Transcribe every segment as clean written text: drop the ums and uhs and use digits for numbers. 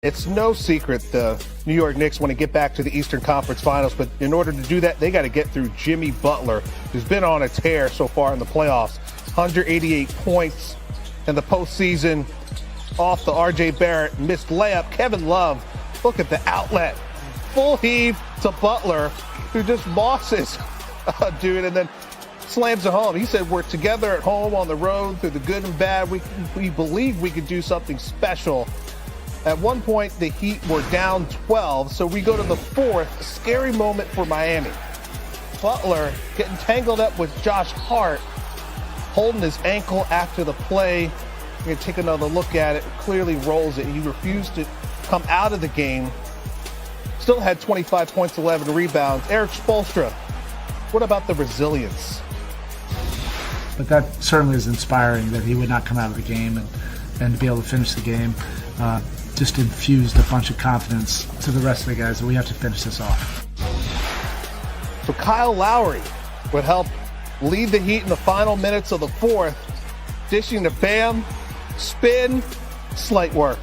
It's no secret the New York Knicks want to get back to the Eastern Conference Finals, but in order to do that, they got to get through Jimmy Butler, who's been on a tear so far in the playoffs. 188 points in the postseason off the R.J. Barrett missed layup. Kevin Love, look at the outlet. Full heave to Butler, who just bosses dude, and then slams it home. He said, we're together at home on the road through the good and bad. We believe we could do something special. At one point, the Heat were down 12, so we go to the fourth. A scary moment for Miami. Butler getting tangled up with Josh Hart, holding his ankle after the play. We're going to take another look at it. Clearly rolls it. He refused to come out of the game. Still had 25 points, 11 rebounds. Eric Spoelstra, what about the resilience? But that certainly is inspiring that he would not come out of the game and to be able to finish the game. Just infused a bunch of confidence to the rest of the guys that we have to finish this off. So Kyle Lowry would help lead the Heat in the final minutes of the fourth, dishing to Bam, spin, slight work.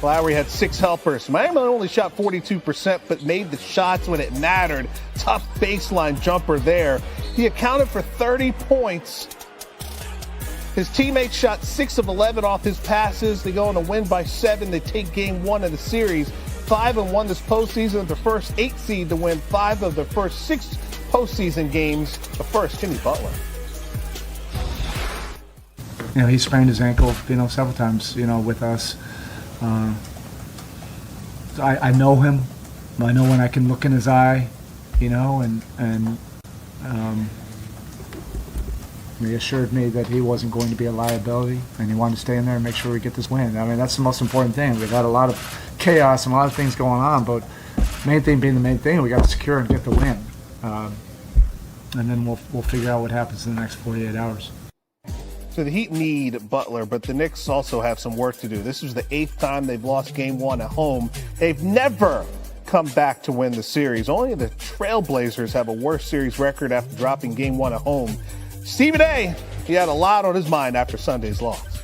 Lowry had 6 helpers. Miami only shot 42%, but made the shots when it mattered. Tough baseline jumper there. He accounted for 30 points. His teammates shot 6 of 11 off his passes. They go on to win by 7. They take game 1 of the series. 5-1 this postseason. The first 8 seed to win 5 of the first 6 postseason games. The first, Jimmy Butler. He sprained his ankle, several times, with us. I know him. I know when I can look in his eye, he assured me that he wasn't going to be a liability, and he wanted to stay in there and make sure we get this win. I mean, that's the most important thing. We've had a lot of chaos and a lot of things going on, but main thing being the main thing, we got to secure and get the win. And then we'll figure out what happens in the next 48 hours. So the Heat need Butler, but the Knicks also have some work to do. This is the 8th time they've lost game 1 at home. They've never come back to win the series. Only the Trailblazers have a worse series record after dropping game 1 at home. Stephen A., he had a lot on his mind after Sunday's loss.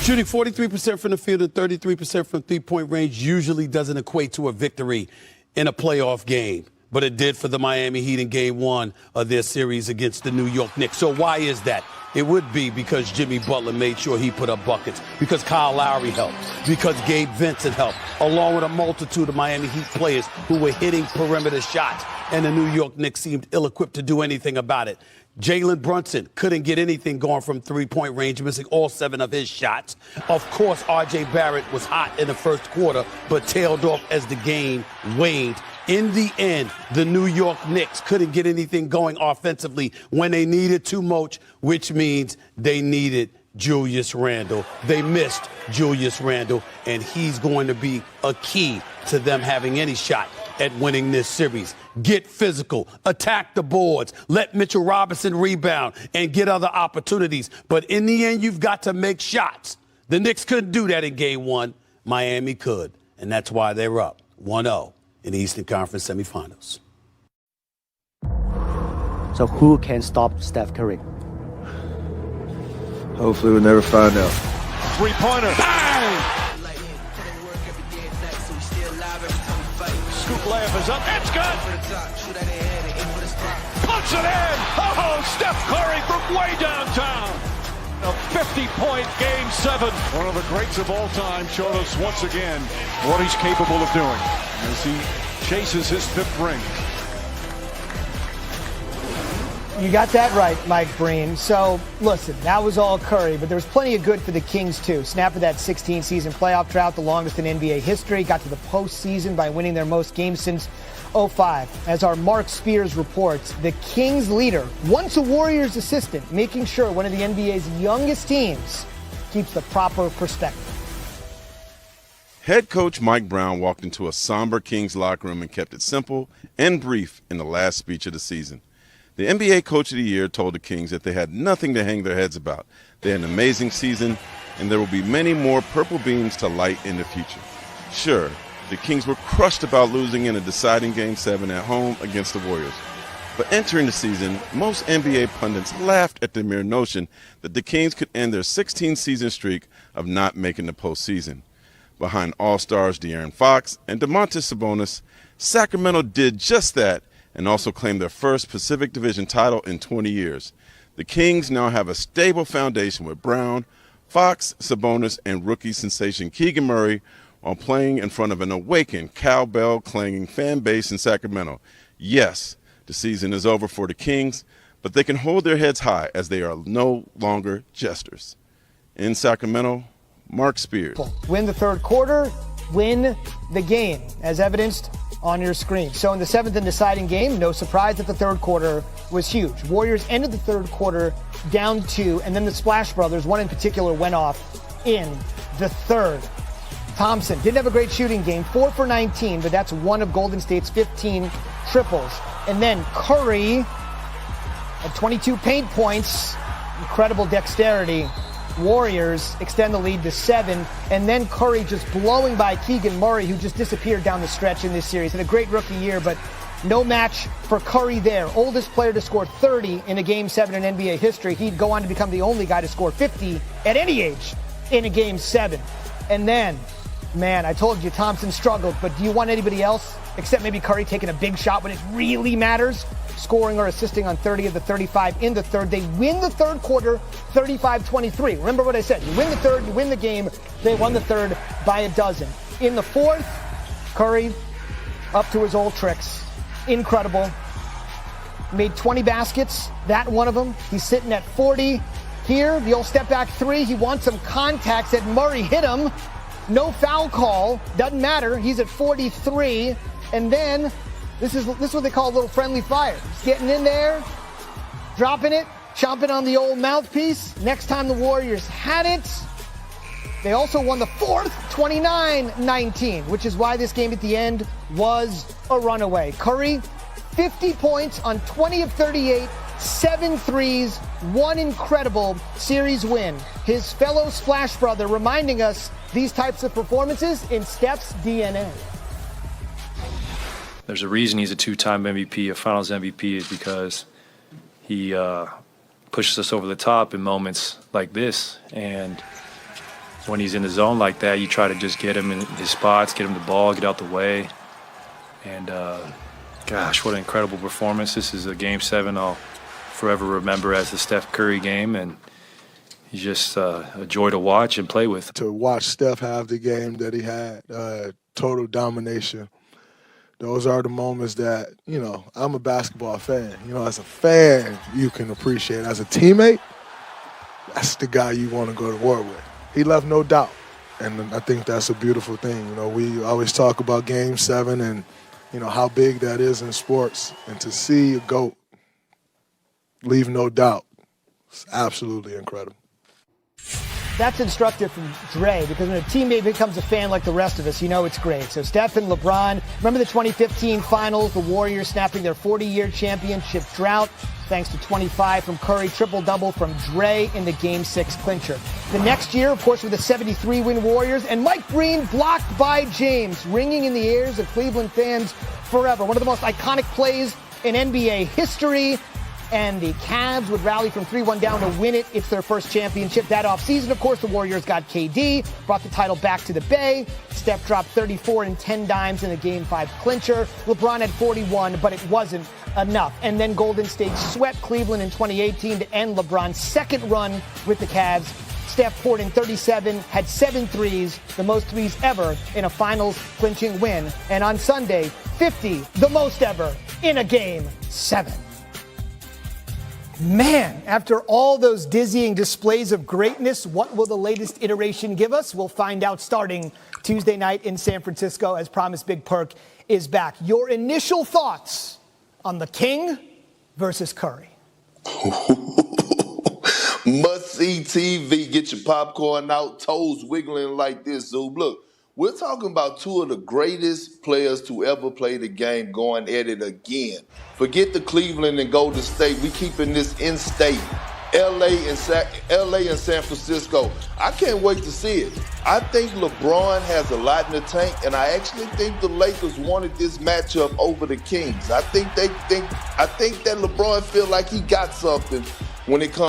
Shooting 43% from the field and 33% from three-point range usually doesn't equate to a victory in a playoff game, but it did for the Miami Heat in game 1 of their series against the New York Knicks. So why is that? It would be because Jimmy Butler made sure he put up buckets, because Kyle Lowry helped, because Gabe Vincent helped, along with a multitude of Miami Heat players who were hitting perimeter shots, and the New York Knicks seemed ill-equipped to do anything about it. Jalen Brunson couldn't get anything going from three-point range, missing all 7 of his shots. Of course, R.J. Barrett was hot in the first quarter, but tailed off as the game waned. In the end, the New York Knicks couldn't get anything going offensively when they needed too much, which means they needed Julius Randle. They missed Julius Randle, and he's going to be a key to them having any shot at winning this series. Get physical, attack the boards, let Mitchell Robinson rebound and get other opportunities. But in the end, you've got to make shots. The Knicks couldn't do that in game 1. Miami could, and that's why they're up 1-0 in the Eastern Conference semifinals. So who can stop Steph Curry? Hopefully we'll never find out. Three-pointer. Bang! Scoop layup is up. It's good. Puts it in. Oh, Steph Curry from way downtown. A 50-point Game 7. One of the greats of all time showed us once again what he's capable of doing as he chases his 5th ring. You got that right, Mike Breen. So, listen, that was all Curry, but there was plenty of good for the Kings, too. Snap of that 16-season playoff drought, the longest in NBA history, got to the postseason by winning their most games since 2005. As our Mark Spears reports, the Kings leader, once a Warriors assistant, making sure one of the NBA's youngest teams keeps the proper perspective. Head coach Mike Brown walked into a somber Kings locker room and kept it simple and brief in the last speech of the season. The NBA Coach of the Year told the Kings that they had nothing to hang their heads about. They had an amazing season, and there will be many more purple beams to light in the future. Sure, the Kings were crushed about losing in a deciding Game 7 at home against the Warriors. But entering the season, most NBA pundits laughed at the mere notion that the Kings could end their 16-season streak of not making the postseason. Behind All-Stars De'Aaron Fox and Domantas Sabonis, Sacramento did just that and also claimed their first Pacific Division title in 20 years. The Kings now have a stable foundation with Brown, Fox, Sabonis, and rookie sensation Keegan Murray while playing in front of an awakened cowbell-clanging fan base in Sacramento. Yes, the season is over for the Kings, but they can hold their heads high as they are no longer jesters. In Sacramento, Mark Spears. Win the third quarter, win the game, as evidenced on your screen. So in the seventh and deciding game, no surprise that the third quarter was huge. Warriors ended the third quarter down 2, and then the Splash Brothers, one in particular, went off in the third. Thompson didn't have a great shooting game, 4 for 19, but that's one of Golden State's 15 triples. And then Curry at 22 paint points, incredible dexterity. Warriors extend the lead to 7, and then Curry just blowing by Keegan Murray, who just disappeared down the stretch in this series. Had a great rookie year, but no match for Curry there. Oldest player to score 30 in a Game 7 in NBA history. He'd go on to become the only guy to score 50 at any age in a Game 7. And then, man, I told you Thompson struggled, but do you want anybody else except maybe Curry taking a big shot when it really matters? Scoring or assisting on 30 of the 35 in the third. They win the third quarter 35-23. Remember what I said. You win the third, you win the game. They won the third by a dozen. In the fourth, Curry up to his old tricks. Incredible. Made 20 baskets. That one of them. He's sitting at 40. Here, the old step back 3. He wants some contact. Said Murray hit him. No foul call. Doesn't matter. He's at 43. And then this is what they call a little friendly fire. He's getting in there, dropping it, chomping on the old mouthpiece. Next time the Warriors had it, they also won the fourth, 29-19, which is why this game at the end was a runaway. Curry, 50 points on 20 of 38, 7 threes, one incredible series win. His fellow Splash Brother reminding us these types of performances in Steph's DNA. There's a reason he's a 2-time MVP, a Finals MVP, is because he pushes us over the top in moments like this. And when he's in the zone like that, you try to just get him in his spots, get him the ball, get out the way. And, gosh, what an incredible performance. This is a Game 7 I'll forever remember as the Steph Curry game. And he's just a joy to watch and play with. To watch Steph have the game that he had, total domination. Those are the moments that, I'm a basketball fan. As a fan, you can appreciate. As a teammate, that's the guy you want to go to war with. He left no doubt, and I think that's a beautiful thing. We always talk about Game 7 and, how big that is in sports. And to see a GOAT leave no doubt, it's absolutely incredible. That's instructive from Dre, because when a teammate becomes a fan like the rest of us, it's great. So Steph and LeBron, remember the 2015 finals, the Warriors snapping their 40-year championship drought, thanks to 25 from Curry, triple-double from Dre in the Game 6 clincher. The next year, of course, with the 73-win Warriors, and Mike Breen blocked by James, ringing in the ears of Cleveland fans forever. One of the most iconic plays in NBA history. And the Cavs would rally from 3-1 down to win it. It's their first championship that offseason. Of course, the Warriors got KD, brought the title back to the Bay. Steph dropped 34 and 10 dimes in the Game 5 clincher. LeBron had 41, but it wasn't enough. And then Golden State swept Cleveland in 2018 to end LeBron's second run with the Cavs. Steph poured in 37, had 7 threes, the most threes ever in a finals clinching win. And on Sunday, 50, the most ever in a Game 7. Man, after all those dizzying displays of greatness, what will the latest iteration give us? We'll find out starting Tuesday night in San Francisco. As promised, Big Perk is back. Your initial thoughts on the King versus Curry? Must-see TV. Get your popcorn out, toes wiggling like this. So look, we're talking about 2 of the greatest players to ever play the game going at it again. Forget the Cleveland and Golden State. We keeping this in-state. LA and San Francisco. I can't wait to see it. I think LeBron has a lot in the tank, and I actually think the Lakers wanted this matchup over the Kings. I think that LeBron feel like he got something when it comes